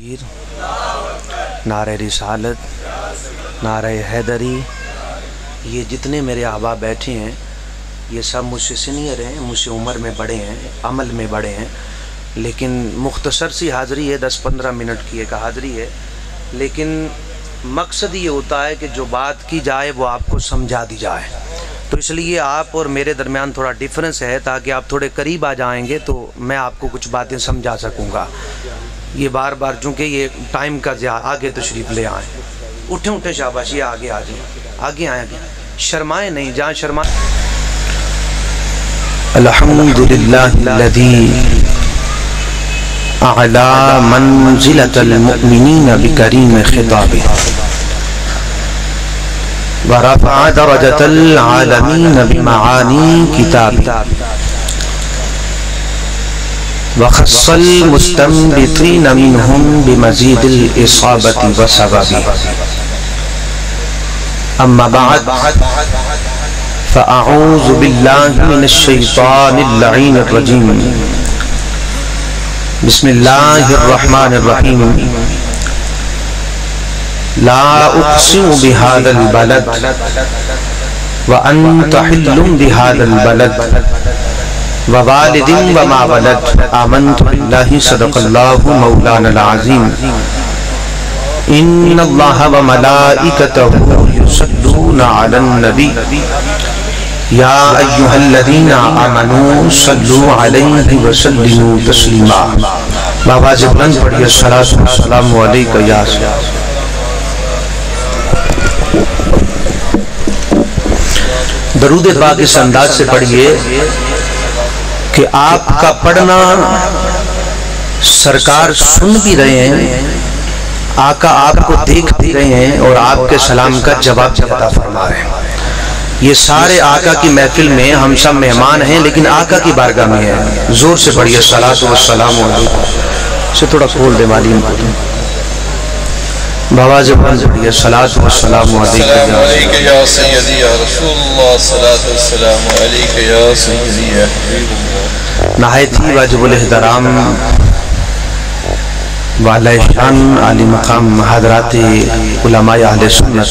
तकबीर, नारे रिसालत, नारे हैदरी। ये जितने मेरे अहबाब बैठे हैं ये सब मुझसे सीनियर हैं, मुझसे उम्र में बड़े हैं, अमल में बड़े हैं, लेकिन मुख्तसर सी हाज़री है, 10-15 मिनट की एक हाज़री है। लेकिन मकसद ये होता है कि जो बात की जाए वो आपको समझा दी जाए। तो इसलिए आप और मेरे दरमियान थोड़ा डिफरेंस है, ताकि आप थोड़े करीब आ जाएंगे तो मैं आपको कुछ बातें समझा सकूँगा। ये बार बार चूँकि ये टाइम का आगे तशरीफ़ ले आएँ। उठें उठें शाबाश, ये आगे आ जाए, आगे आए, शर्माएँ नहीं, जहाँ शर्मा। अल्हम्दुलिल्लाहिल्लज़ी अअला मंज़िलतल मुअमिनीन बिकरीम खिताबिह व रफ़अ दरजतल आलमीन बिमआनी किताबिह व ख़स्सल मुस्तंबितीन मिनहुम बिमज़ीदिल इसाबति व सबबिह। अम्मा बअद फ़अऊज़ु बिल्लाहि मिनश शैतानिर लईनिर रजीम। बिस्मिल्लाहिर रहमानिर रहीम। ला उक़सिमु बिहाज़ल बलद व अंत हिल्लुम बिहाज़ल बलद व वालिदिन व मा वलद। आमन्तु बिल्लाहि सदक़ल्लाहु मौलानल अज़ीम। इन्नल्लाह व मलाइकतहु युसल्लूना अलन नबी या अय्युहल्लज़ीना आमनू सल्लू अलैहि व सल्लिमू तस्लीमा। बाबा से बुलंद पढ़िए सलातो व सलामु अलैका या। दरूद पाक इस अंदाज से पढ़िए कि आपका पढ़ना सरकार सुन भी रहे हैं, आका आपको देख भी रहे हैं और आपके सलाम का जवाब अता फरमा रहे हैं। ये सारे आका की महफिल में हम सब मेहमान हैं, लेकिन आका की बारगाह में है। जोर से पढ़िए सलातो व सलामु अलैका। से थोड़ा खोल दे माली बाबा जब पढ़िए सलातो व सलामु अलैका या सय्यदी या रसूलुल्लाह। सलातो व सलामु अलैका या सय्यदी या हबीबुल्लाह। नहायती वाजिबुल एहतराम वाले शान आली मकाम हज़रात उलमाए अहले सुन्नत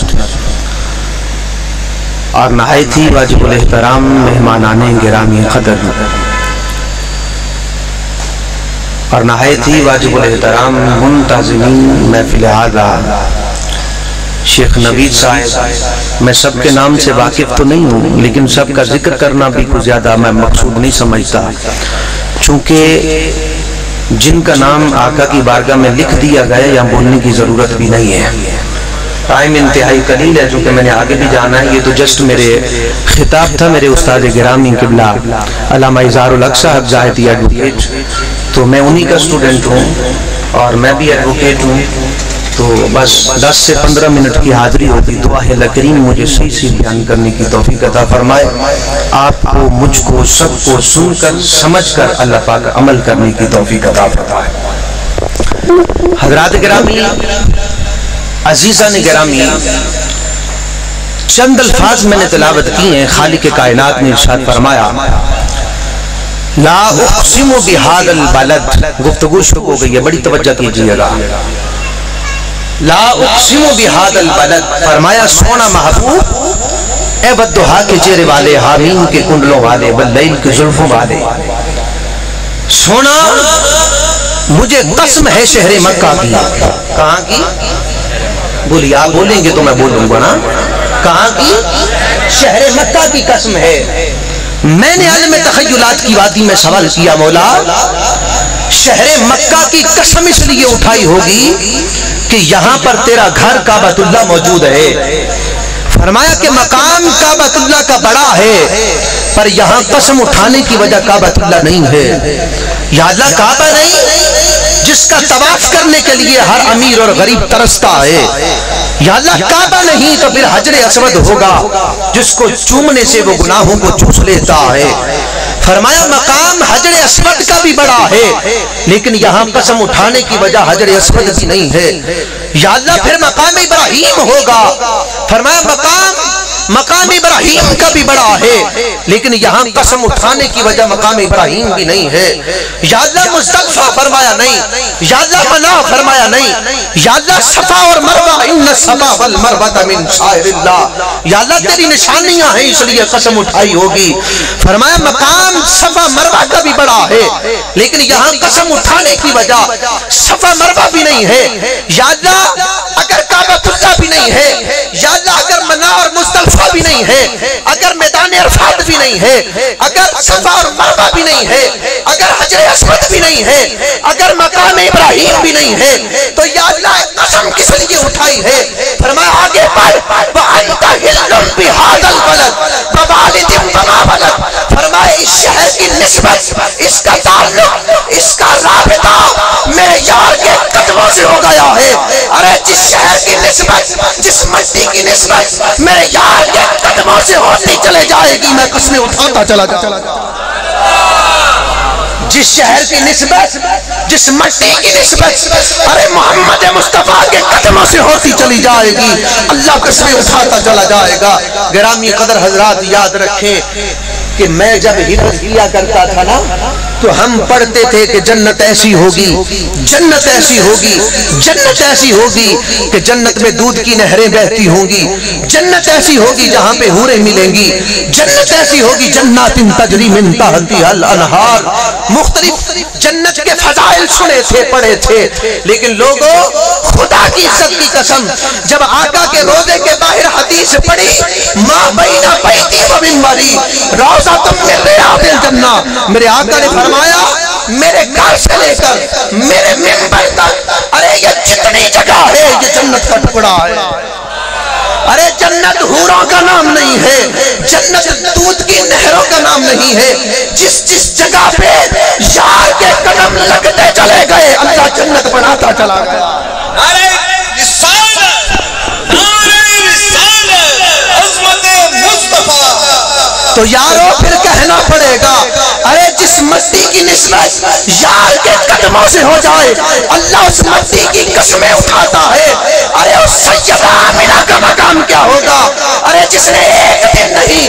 और नहायती वाजिबुल एहतराम मेहमानाने गिरामी क़दर और नहायती वाजिबुल एहतराम मुंतज़िमीन महफिल हाज़ा शेख नवीद साहब। मैं सबके नाम से वाकिफ़ तो नहीं हूँ, लेकिन सबका जिक्र करना भी कुछ ज़्यादा मैं मकसूद नहीं समझता, चूँकि जिनका नाम आका की बारगाह में लिख दिया गया या बोलने की ज़रूरत भी नहीं है। टाइम इंतहाई कलील है, चूँकि मैंने आगे भी जाना है। ये तो जस्ट मेरे खिताब था मेरे उस्ताद गिरामी क़िबला अल्लामा इज़हारुल हक़ साहब ज़ाहिदी एडवोकेट, तो मैं उन्हीं का स्टूडेंट हूँ और मैं भी एडवोकेट हूँ। तो बस 10 से 15 मिनट की हाज़िरी होती। दुआ है अल्लाह करीम मुझे सही से बयान करने की तौफीक अता फरमाए, आपको मुझको सबको सुनकर समझकर अल्लाह पाक अमल करने की तौफीक अता फरमाए। हज़रात गिरामी, अज़ीज़ान गिरामी, चंद अल्फाज मैंने तिलावत की हैं। खालिक कायनात ने इरशाद फरमाया ला उक़सिमु बिहाज़ल बलद। गुफ्तगू शुरू हो गई है, बड़ी तवज्जो कीजिएगा। ला उक़सिमु बिहाज़ल बलद, फरमाया सोना महबूब ए बद्दुहा के चेहरे वाले, हामीन के कुंडलों वाले, वल्लैल के जुल्फों वाले, सोना मुझे कसम है शहर मक्का की। कहाँ की? बोलिए, आप बोलेंगे तो मैं बोलूंगा ना। कहाँ की? शहर मक्का की कसम है। मैंने आलम तख़य्युलात की वादी में सवाल किया, मौला शहर मक्का की कसम इसलिए उठाई होगी कि यहाँ पर तेरा घर काबतुल्लाह मौजूद है। फरमाया कि मकाम काबतुल्लाह का बड़ा है, पर यहाँ कसम उठाने की वजह काबतुल्लाह नहीं है। या अल्लाह, काबा नहीं जिसका तवाफ करने के लिए हर अमीर और गरीब तरसता है। या अल्लाह, काबा नहीं तो फिर हजर अस्वद होगा जिसको चूमने से वो गुनाहों को चूस लेता है। फरमाया मकाम हजर अस्वद का भी बड़ा है, लेकिन यहाँ कसम उठाने की वजह हजर अस्वद की नहीं है। या अल्लाह, फिर मकाम इब्राहीम होगा। फरमाया मकाम मकाम इब्राहिम का भी बड़ा है, लेकिन यहाँ कसम उठाने की वजह मकाम इब्राहिम भी नहीं है। या अल्लाह मुज़दलिफ़ा फरमाया नहीं, या अल्लाह मना फरमाया नहीं, या अल्लाह सफा और मरवा इन्न सफा वल मरवा मिन शाइरिल्लाह, या अल्लाह तेरी निशानियां हैं इसलिए कसम उठाई होगी। फरमाया मकाम सफा मरवा का भी बड़ा है, लेकिन यहाँ कसम उठाने की वजह सफा मरवा भी नहीं है। या अल्लाह अगर काबतुल्लाह भी नहीं है, या अल्लाह अगर मना और मुज़दलिफ़ा भी नहीं है, अगर मैदान अरफात भी नहीं है, अगर सफा और मरवा भी नहीं है, अगर हजर अस्वद भी नहीं है, अगर मकाम इब्राहिम भी नहीं है, तो या अल्लाह कसम किस लिए उठाई है? फरमाया आगे बढ़ वअंत हिल्लुम बिहादल बलद ववालिदिन वमा वलद। फरमाया इस शहर की निस्बत, इसका ताल्लुक, इसका राबिता मेरे यार के कदमों से हो गया है। अरे जिस शहर की निस्बत, जिस मस्ती की निस्बत मेरे यार के कदमों से होती चले जाएगी, मैं कसमें उठाता चला जाऊंगा। जिस शहर की निस्बत, जिस मस्ती की निस्बत अरे मोहम्मद मुस्तफा के कदमों से होती चली जाएगी, अल्लाह कसमें उठाता चला जाएगा। गिरामी कदर हजरात याद रखें कि मैं जब हिजरत किया करता था ना, तो हम पढ़ते थे कि जन्नत ऐसी होगी, जन्नत ऐसी होगी, जन्नत ऐसी होगी कि जन्नत में दूध की नहरें बहती होंगी, जन्नत ऐसी होगी जहां पे हूरें मिलेंगी, जन्नत ऐसी होगी जन्नातिन तजरी मिन तहतिहल अनहार। मुख्तलिफ जन्नत के फजाइल सुने थे, पढ़े थे, लेकिन लोगों खुदा की इज्जत की कसम जब आका के रोजे के बाहर हदीस पढ़ी, मां बैना बैती व मिंबरी रोजा तुम मिल रियादिल जन्ना, मेरे आका ने फरमाया मेरे घर से लेकर मेरे मिंबर तक, अरे ये जितनी जगह है ये जन्नत का टुकड़ा है। अरे जन्नत हूरों का नाम नहीं है, जन्नत दूध की नहरों का नाम नहीं है। जिस जिस जगह पे यार के कदम लगते चले गए, अल्लाह जन्नत बनाता चला गया। नारे रिसालत, नारे रिसालत, अज़मत मुस्तफा। तो यारों फिर कहना पड़ेगा, अरे जिस मस्ती की निस्बत यार के कदमों से हो जाए, अल्लाह उस मस्ती की कसमें उठाता है। अरे उस सैयदा आमिना का मकाम क्या होगा? अरे जिसने एक दिन नहीं,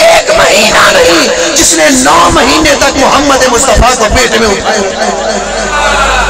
एक महीना नहीं, जिसने 9 महीने तक मोहम्मद मुस्तफा को पेट में उठाया,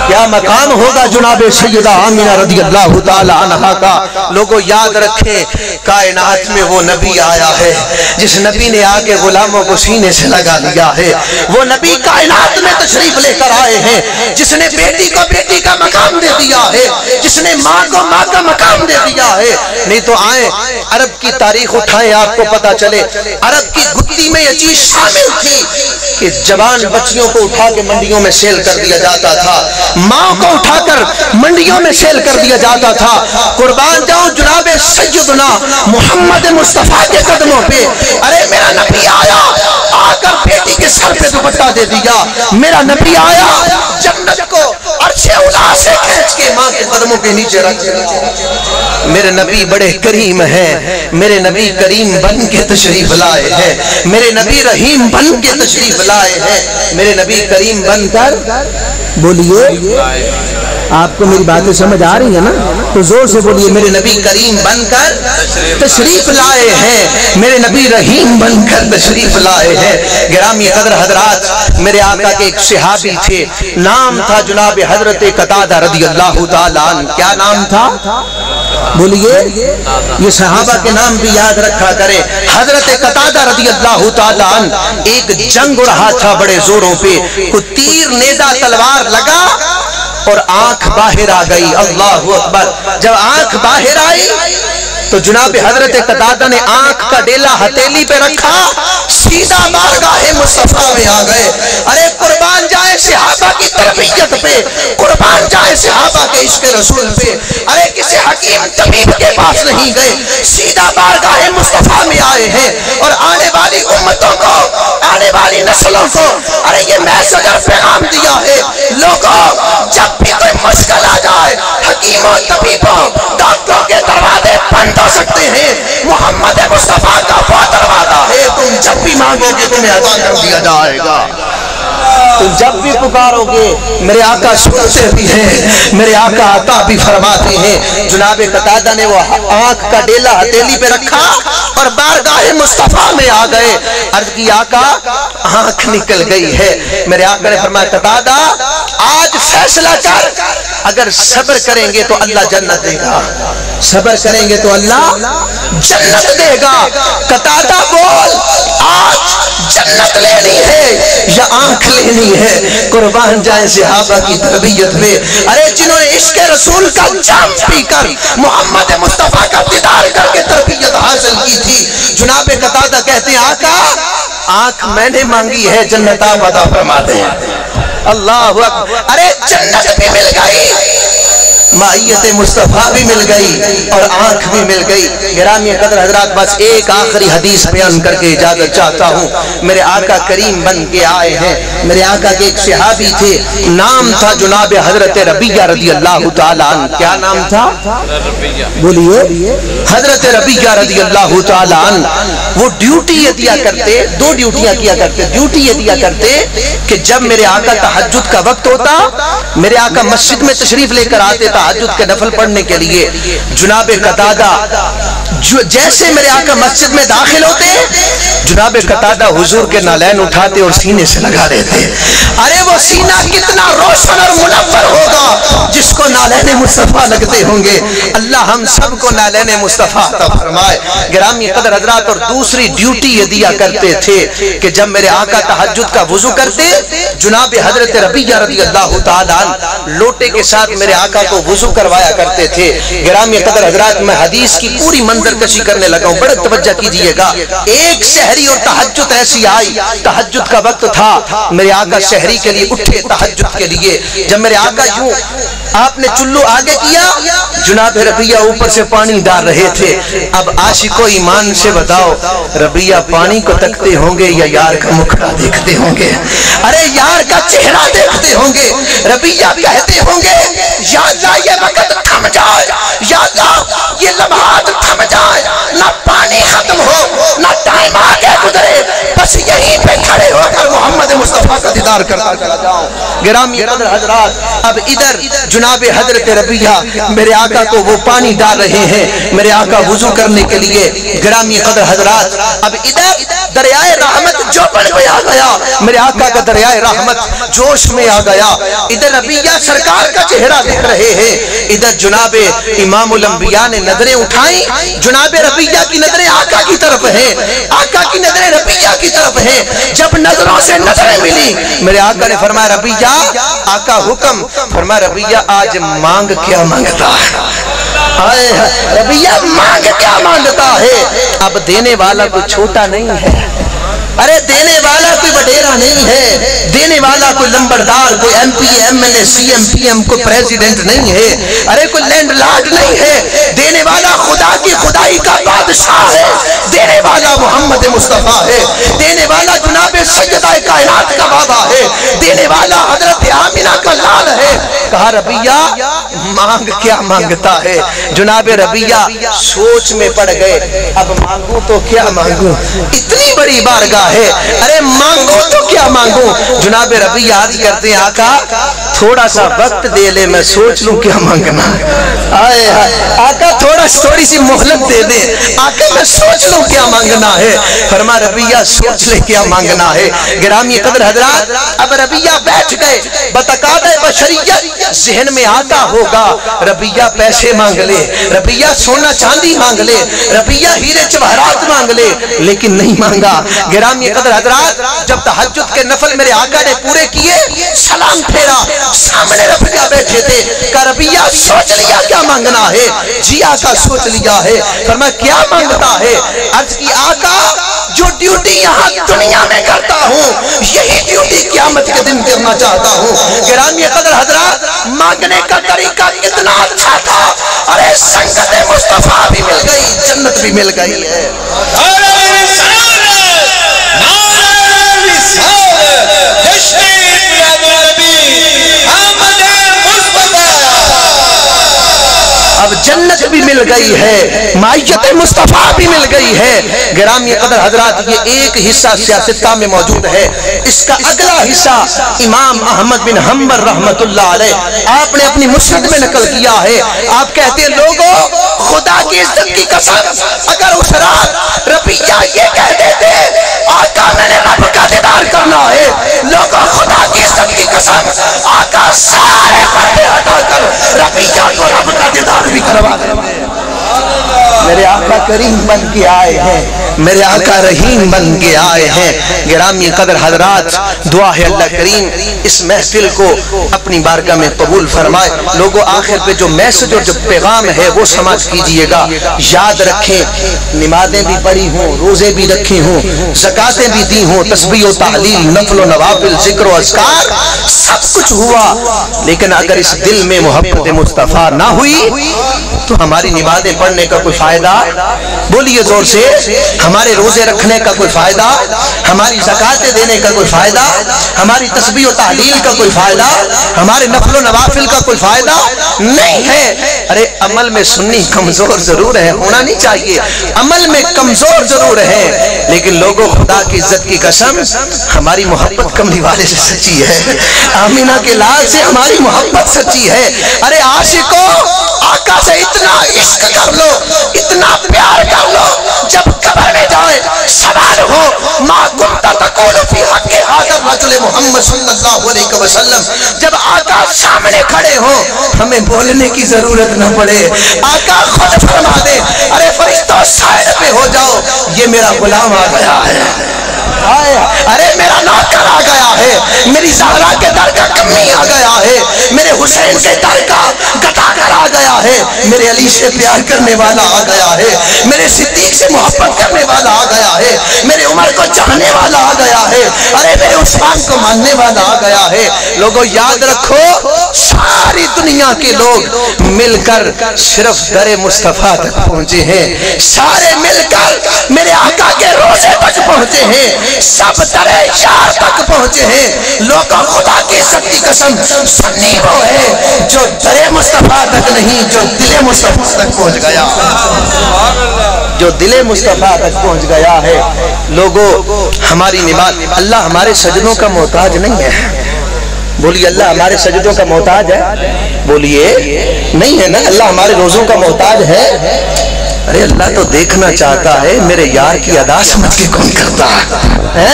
क्या मकाम होगा जुनाबे सैयदा आमिना रज़ियल्लाहु ताला अन्हा का। लोगों याद रखें, कायनात में वो नबी आया है जिस नबी ने आके गुलामों को सीने से लगा लिया है। वो नबी कायनात में तशरीफ लेकर आए हैं जिसने बेटी को बेटी का मकाम दे दिया है, जिसने माँ को माँ का मकाम दे दिया है। नहीं तो आए अरब की तारीख उठाएं, आपको पता चले अरब की गुत्ती में ये चीज शामिल थी कि जवान बच्चियों को उठा के मंडियों में सेल कर दिया जाता था, माँ को उठाकर मंडियों में सेल कर दिया जाता था। कुर्बान जाऊं जुनाबे सैयदना मोहम्मद मुस्तफा के कदमों पे। अरे मेरा नबी आया, आकर बेटी के सर पे दुपट्टा दे दिया। मेरा नबी आया, जन्नत को अर्शे उला से खींच के माँ के कदमों के नीचे रख दिया। मेरे नबी बड़े करीम हैं, मेरे नबी करीम बन के तशरीफ लाए हैं, मेरे नबी रहीम बन के तशरीफ लाए हैं, मेरे नबी करीम बनकर बोलिए। आपको मेरी बातें समझ आ रही है ना? तो जोर से बोलिए, मेरे नबी करीम बनकर तशरीफ लाए हैं, मेरे नबी रहीम बनकर तशरीफ लाए हैं। गिरामी कदर हजरात, मेरे आका के एक सहाबी थे, नाम था जुनाब हजरत कतादा रज़ियल्लाहु ताला अन्हु। क्या नाम था? बोलिए, ये सहाबा के नाम भी याद रखा करें। हजरत कतादा रज़ियल्लाहु ताला अन्हु, एक जंग रहा था बड़े जोरों पे, कोई तीर नेजा तलवार लगा और आंख बाहर आ गई। अल्लाहु अकबर। जब आंख बाहर आई तो जुनाब हजरत कतादा ने आंख का डेला हथेली पे रखा, सीधा बारगाहे मुस्तफा में आ गए। अरे कुर्बान जाए सहाबा की तरबियत पे, कुर्बान जाए सहाबा के इश्क रसूल पे। अरे किसी हकीम तबीब के पास नहीं गए, सीधा बारगाहे मुस्तफा में आए हैं। और आने वाली उम्मतों को, आने वाली नस्लों को अरे ये मैसेज और पैगाम दिया है, लोगों जब भी कोई मुश्किल आ जाए, हकीमों तबीबों डॉक्टरों के दरवाजे बंद हो सकते हैं, मोहम्मद मुस्तफा का वो दरवाजा है, तुम जब भी मांगोगे तुम्हें अता कर दिया जाएगा। तुम जब भी पुकारोगे मेरे आका सुनते भी हैं, मेरे आका अता भी फरमाते हैं। जुनाब कतादा ने वो आंख का डेला हथेली पे रखा और बारगाह मुस्तफा में आ गए। अर्ज की आका आंख निकल गई है। मेरे आका ने फरमाया कतादा आज फैसला कर, अगर सब्र करेंगे तो अल्लाह जन्नत देगा, सब्र करेंगे तो अल्लाह जन्नत देगा। कतादा बोल आज जन्नत लेनी है या आंख लेनी है? कुर्बान जाए सहाबा की तरबियत में। अरे जिन्होंने इश्क रसूल का जाम पीकर मोहम्मद मुस्तफा का दीदार करके तरबियत हासिल की थी, जनाब कतादा कहते हैं आका आंख मैंने मांगी है, जन्नत आप अता फरमाते हैं। अल्लाह अकबर। अरे जन्नत भी मिल गई, माहियत मुस्तफा भी मिल गई और आंख भी मिल गई। गिरामी कदर हजरात, बस एक आखिरी हदीस बयान करके इजाजत चाहता हूँ। मेरे आका करीम बन के आए हैं। मेरे आका के एक सहाबी थे, नाम था जनाब हजरत रबिया रदी अल्लाह ताला अन्हु। क्या नाम था? बोलिए। हजरत रबिया रदी अल्लाह ताला अन्हु। वो ड्यूटी ये दिया करते, दो ड्यूटियां किया करते। ड्यूटी ये दिया करते कि जब मेरे आका तहज्जुद का वक्त होता, मेरे आका मस्जिद में तशरीफ लेकर आते तहज्जुद के नफल पढ़ने के लिए। जनाब कतादा जैसे मेरे आका मस्जिद में दाखिल होते, जनाब कतादा हुजूर के नालैन उठाते और सीने से लगा देते। अरे वो सीना कितना रोशन और मुनव्वर होगा जिसको नालैन मुस्तफा लगते होंगे। अल्लाह हम सबको नालैन मुस्तफा अता फरमाए। गिरामी कदर हजरात, और दूसरी ड्यूटी ये दिया करते थे कि जब मेरे आका तहज्जुद का वुजू करते, जनाब हजरत रबिया रदी अल्लाह ताला अन्हु लोटे के साथ मेरे आका को वुजू करवाया करते थे। गिरामी कदर हजरात, मैं हदीस की पूरी मंजरकशी करने लगा हूं, बड़े तवज्जो कीजिएगा। एक शहरी और तहज्जुद ऐसी आई, तहज्जुद का वक्त था, मेरे आका शहरी के लिए उठे तहज्जुद के लिए। जब मेरे आका यूं आपने चुल्लू आगे किया, जनाब रबिया ऊपर से पानी डाल रहे थे। अब आशिको ईमान से बताओ, रबिया पानी को तकते होंगे या यार का मुखड़ा देखते होंगे? अरे यार का चेहरा देखते होंगे। रबिया कहते होंगे या अल्लाह ये वक्त थम जाए, या अल्लाह ये लम्हात थम जाए, ना पानी खत्म हो ना टाइम आगे गुजरे, बस यहीं पे खड़े होकर मोहम्मद मुस्तफा का दीदार करता चला जाऊं। गिरामी कदर हजरात, अब इधर जनाब हजरत रबिया मेरे आका को वो पानी डाल रहे हैं मेरे आका वुजू करने के लिए। गिरामी कदर हजरात, अब इधर दरियाए रहमत जो बढ़ आ गया, मेरे आका का दरियाए रहमत जोश में आ गया। इधर रबिया सरकार का चेहरा देख रहे हैं, इधर जनाबे इमामुल अंबिया ने नजरें उठाई, जनाबे रबिया की नजरें आका की तरफ हैं, आका की नजरें रबिया की तरफ हैं। जब नजरों से नजरें मिली, मेरे आका ने फरमाया रबिया, आका हुक्म। फरमाया रबिया आज मांग क्या मांगता है? रबिया मांग क्या मांगता है? अब देने वाला कोई छोटा नहीं है, अरे देने वाला कोई वडेरा नहीं है, देने वाला कोई लंबरदार, कोई एमपी एमएलए सीएम पीएम कोई प्रेसिडेंट नहीं है, अरे कोई लैंडलॉर्ड नहीं है। देने वाला खुदा की खुदाई का बादशाह है, देने वाला मोहम्मद मुस्तफा है, देने वाला जनाब सैयदा कायनात का बाबा है, देने वाला हजरत आमिना का लाल है। कहा रबिया मांग क्या मांगता है? जनाब रबिया सोच में पड़ गए, अब मांगू तो क्या मांगू, इतनी बड़ी बारगाह है, अरे मांगो तो क्या मांगो। जनाब रबिया अर्ज करते हैं आका थोड़ा सा वक्त दे ले, मैं सोच लूं क्या मांगना। आए आका थोड़ी सी मोहलत दे दे, आका मैं सोच लूं क्या मांगना है। फरमा रबिया सोच ले क्या मांगना है। गिरामी कदर हजरात, अब रबिया बैठ गए। बतकाद बशरियत जहन में आता होगा, रबिया पैसे मांग ले, रबिया सोना चांदी मांग ले, रबिया हीरे जवाहरात मांग ले, लेकिन नहीं मांगा। गिरामी कदर हजरात, जब तहज्जुद के नफल मेरे आका ने पूरे किए, सलाम फेरा, सामने रबिया बैठे थे। कहा रबिया सोच लिया क्या मांगना है? जी आका सोच लिया है। फरमाया क्या मांगता है? अर्ज की आका जो ड्यूटी यहाँ दुनिया में करता हूँ, यही ड्यूटी क़यामत के दिन करना चाहता हूँ। गिरामी कदर हजरात, मांगने का तरीका कितना अच्छा था। अरे संगत मुस्तफा भी मिल गई, जन्नत भी मिल गई है। अब जन्नत भी मिल गई है, माइयत मुस्तफा भी मिल गई है। गिरामी कदर हजरात, ये एक हिस्सा सियासत में मौजूद है, इसका अगला हिस्सा इमाम अहमद बिन हंबल रहमतुल्लाह अलैह आपने अपनी मुस्नद में नकल किया है। आप कहते हैं लोगों خدا کی عزت کی قسم اگر اس رات ربیہ یہ کہہ دیتے آقا میں نے رب کا دیدار کرنا ہے، لوگوں خدا کی عزت کی قسم آقا سارے پردے ہٹا کر ربیہ کو رب کا دیدار بھی کروا دیتے۔ میرے آقا کریم بن کے آئے ہیں، میرے آقا رحیم بن کے آئے ہیں۔ گرامی قدر حضرات، دعا ہے اللہ کریم اس محفل کو اپنی بارگاہ میں قبول فرمائے۔ لوگوں آخر پہ جو میسج اور جو پیغام ہے وہ سمجھ کیجئے گا، یاد رکھیں نمازیں بھی پڑھی ہوں، روزے بھی رکھی ہوں، زکاتیں بھی دی ہوں، تسبیح و تحلیل، نفل و نوافل، ذکر و اذکار سب کچھ ہوا، لیکن اگر اس دل میں محبت مصطفیٰ نہ ہوئی تو ہماری نمازیں پڑھنے کا کوئی فائدہ، بولیے زور سے، ہمارے روزے رکھنے کا کوئی فائدہ، ہماری زکاتیں دینے کا کوئی فائدہ، ہماری تسبیح و تحلیل کا کوئی فائدہ، ہمارے نفل و نوافل کا کوئی فائدہ نہیں ہے۔ ارے عمل میں سنی کمزور ضرور ہے، ہونا نہیں چاہیے، عمل میں کمزور ضرور ہے، لیکن لوگوں خدا کی عزت کی قسم ہماری محبت کملی والے سے سچی ہے، آمینہ کے لال سے ہماری محبت سچی ہے۔ ارے عاشقوں آقا سے اتنا عشق کر لو، اتنا پیار کر لو، جب قبر میں جائے سوال ہو ما کنت تقول فی حق ھذا الرجل محمد صلی اللہ علیہ وسلم، جب آقا سامنے کھڑے ہو ہمیں بولنے کی ضرورت نہ پڑے، آقا خود فرما دے ارے فرشتوں سائر پہ ہو جاؤ، یہ میرا غلام آ گیا ہے، ارے میرا نوکر آ گیا ہے، میری زہرا کے در کا کمی آ گیا ہے، میرے حسین کے در کا گداگر آ گیا ہے، میرے علی سے پیار کرنے والا آ گیا ہے، میرے صدیق سے محبت کرنے والا آ گیا ہے، میرے عمر کو چاہنے والا آ گیا ہے، ارے میرے عثمان کو ماننے والا آ گیا ہے۔ لوگوں یاد رکھو ساری دنیا کے لوگ مل کر صرف در مصطفیٰ تک پہنچے ہیں، سارے مل کر میرے آقا کے روزے تک پہنچے ہیں، سب در یار تک پہنچے ہیں۔ لوگوں خدا کی عزت کی قسم سنی وہ ہے جو در مصطفیٰ تک نہیں، جو دل مصطفیٰ تک پہنچ گیا، جو دل مصطفیٰ تک پہنچ گیا ہے۔ لوگوں ہماری نماز، اللہ ہمارے سجدوں کا محتاج نہیں ہے، بولیے اللہ ہمارے سجدوں کا محتاج ہے، بولیے نہیں ہے نا، اللہ ہمارے روزوں کا محتاج ہے۔ ارے اللہ تو دیکھنا چاہتا ہے میرے یار کی ادا سمجھ کے کون کرتا ہے،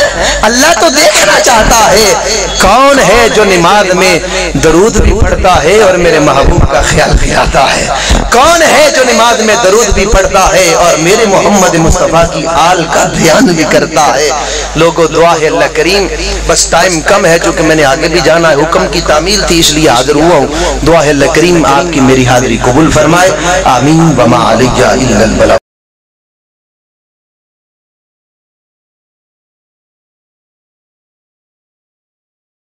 اللہ تو دیکھنا چاہتا ہے کون ہے جو نماز میں درود بھی پڑھتا ہے اور میرے محبوب کا خیال بھی آتا ہے، کون ہے جو نماز میں درود بھی پڑھتا ہے اور میرے محمد مصطفیٰ کی آل کا دھیان بھی کرتا ہے۔ لوگوں دعا ہے اللہ کریم، بس ٹائم کم ہے چونکہ میں نے آگے بھی جانا ہے، حکم کی تعمیل تھی اس لیے حاضر ہوا ہوں۔ دعا ہے اللہ کریم آپ کی میری حاضری قبول فرمائے، آمین وما علیہ الا البلاغ۔